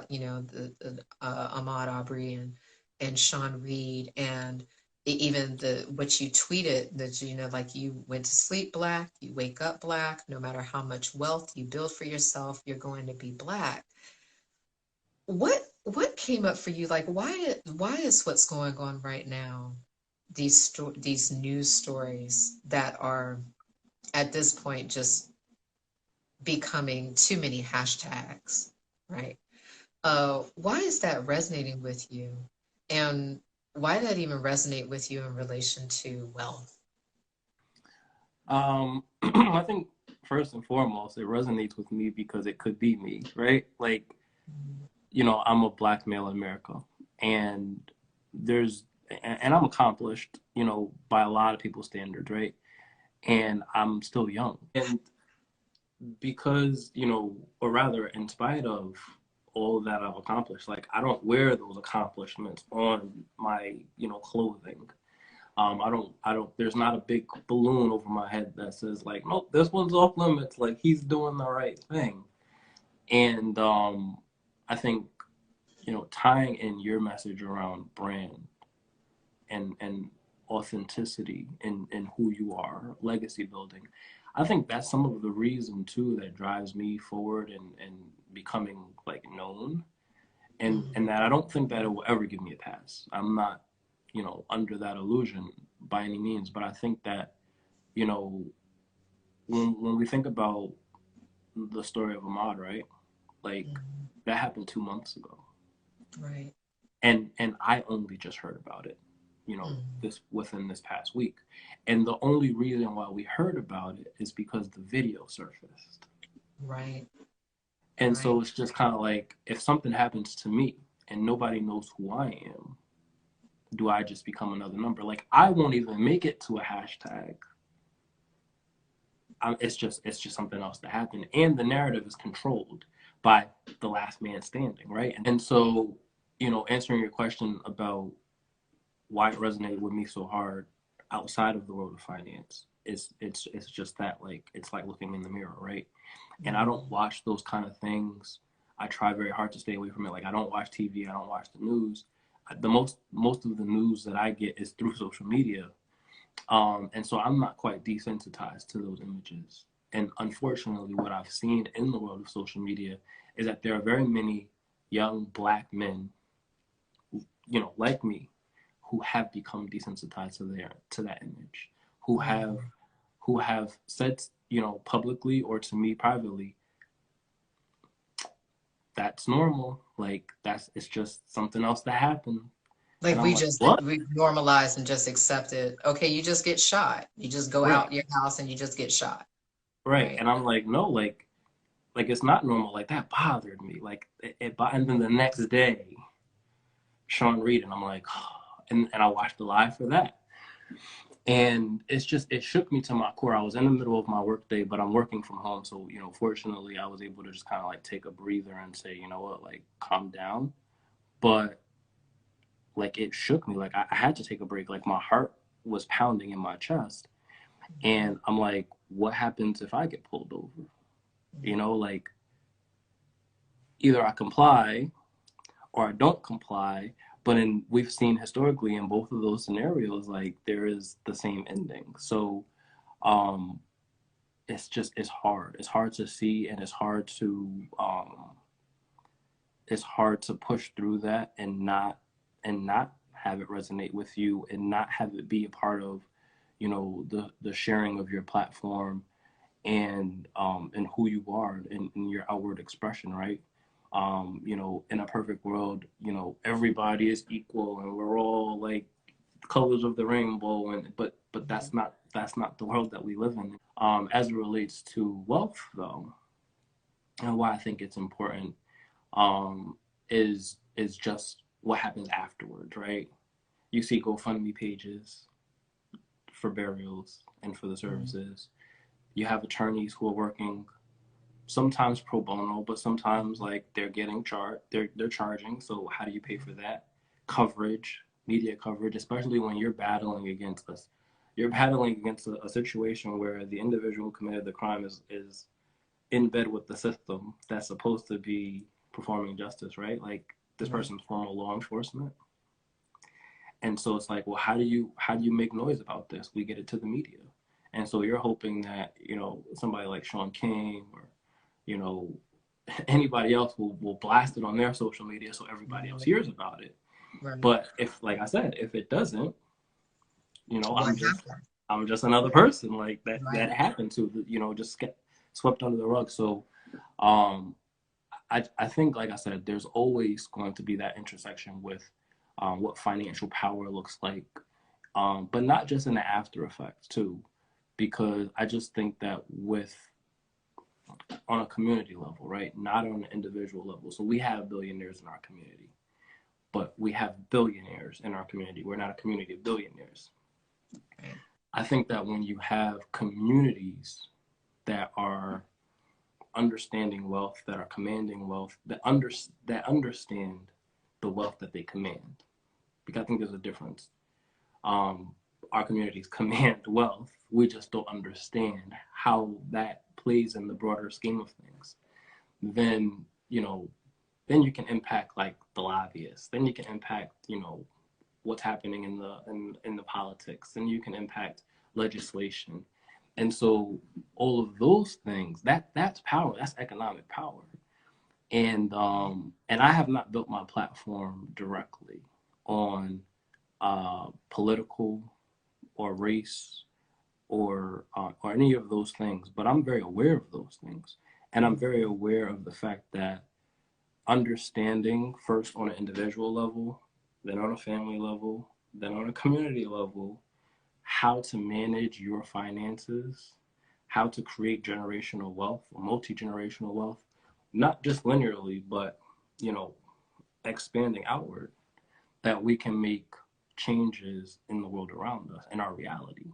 you know, the Ahmaud Arbery and Sean Reed, and even the what you tweeted that, you know, like you went to sleep black, you wake up black, no matter how much wealth you build for yourself, you're going to be black. What came up for you? Like, why is what's going on right now, these news stories that are at this point just becoming too many hashtags, right? Why is that resonating with you? And why did that even resonate with you in relation to wealth? I think first and foremost, it resonates with me because it could be me, right? Like, I'm a black male in America, and there's, and I'm accomplished, by a lot of people's standards, right? And I'm still young. And because, or rather, in spite of all that I've accomplished, like, I don't wear those accomplishments on my, clothing. There's not a big balloon over my head that says, like, nope, this one's off limits. Like, he's doing the right thing. And I think, tying in your message around brand and authenticity in who you are, legacy building, I think that's some of the reason too that drives me forward and becoming like known. And that I don't think that it will ever give me a pass. I'm not, under that illusion by any means, but I think that, you know, when we think about the story of Ahmad, right? Like, Mhm. that happened 2 months ago. Right. And I only just heard about it, Mhm. this within this past week. And the only reason why we heard about it is because the video surfaced. Right. And Right. so it's just kind of like, if something happens to me and nobody knows who I am, do I just become another number? Like, I won't even make it to a hashtag. It's just something else that happened, and the narrative is controlled by the last man standing, right? And so, answering your question about why it resonated with me so hard outside of the world of finance, it's just that, like, it's like looking in the mirror, right? And I don't Mhm. watch those kind of things. I try very hard to stay away from it. Like, I don't watch TV, I don't watch the news. The most of the news that I get is through social media. And so I'm not quite desensitized to those images. And unfortunately, what I've seen in the world of social media is that there are very many young black men, like me, who have become desensitized to that image, who have Mhm. who have said, publicly or to me privately, that's normal. Like, it's just something else that happened. Like And I'm we like, just what? we normalize and just accept it. Okay, you just get shot. You just go Right, out your house and you just get shot. right. Right. And I'm like, no, like it's not normal. Like, that bothered me. Like, and then the next day, Sean Reed, and I'm like, and I watched the live for that. And it shook me to my core. I was in the middle of my workday, but I'm working from home. So, fortunately I was able to just kind of like take a breather and say, you know what, like, calm down. But like, it shook me. Like, I had to take a break. Like, my heart was pounding in my chest. Mhm. And I'm like, what happens if I get pulled over? Like, either I comply or I don't comply. But we've seen historically in both of those scenarios, like, there is the same ending. So um, it's hard. It's hard to see, and it's hard to push through that and not have it resonate with you and not have it be a part of, the sharing of your platform and who you are and your outward expression, right? In a perfect world, everybody is equal and we're all like colors of the rainbow, but Mhm. that's not the world that we live in. As it relates to wealth, though, and why I think it's important, um, is just what happens afterwards, right? You see GoFundMe pages for burials and for the Mhm. services. You have attorneys who are working sometimes pro bono, but sometimes, like, they're getting charged. They're charging. So how do you pay for that? Coverage, media coverage, especially when you're battling against a situation where the individual who committed the crime is in bed with the system that's supposed to be performing justice, right? Like this Right. person's former law enforcement. And so it's like, well, how do you make noise about this? We get it to the media. And so you're hoping that, somebody like Sean King or, you know, anybody else will blast it on their social media so everybody else Right. hears about it. Right. But if, like I said, if it doesn't, What happened? I'm just another person like that Right. happened to, just get swept under the rug. So um I think, like I said, there's always going to be that intersection with what financial power looks like, but not just in the after effects too, because I just think that with on a community level, right, not on an individual level. So we have billionaires in our community, but we have billionaires in our community. We're not a community of billionaires. Right. I think that when you have communities that are understanding wealth, that are commanding wealth, that understand the wealth that they command, because I think there's a difference. Um, our communities command wealth. We just don't understand how that plays in the broader scheme of things. Then, then you can impact like the lobbyists. Then you can impact, what's happening in the politics. Then you can impact legislation. And so all of those things, that's power. That's economic power. And I have not built my platform directly on political or race or any of those things, but I'm very aware of those things, and I'm very aware of the fact that understanding first on an individual level, then on a family level, then on a community level, how to manage your finances, how to create generational wealth or multi-generational wealth, not just linearly, but you know, expanding outward, that we can make changes in the world around us, in our reality.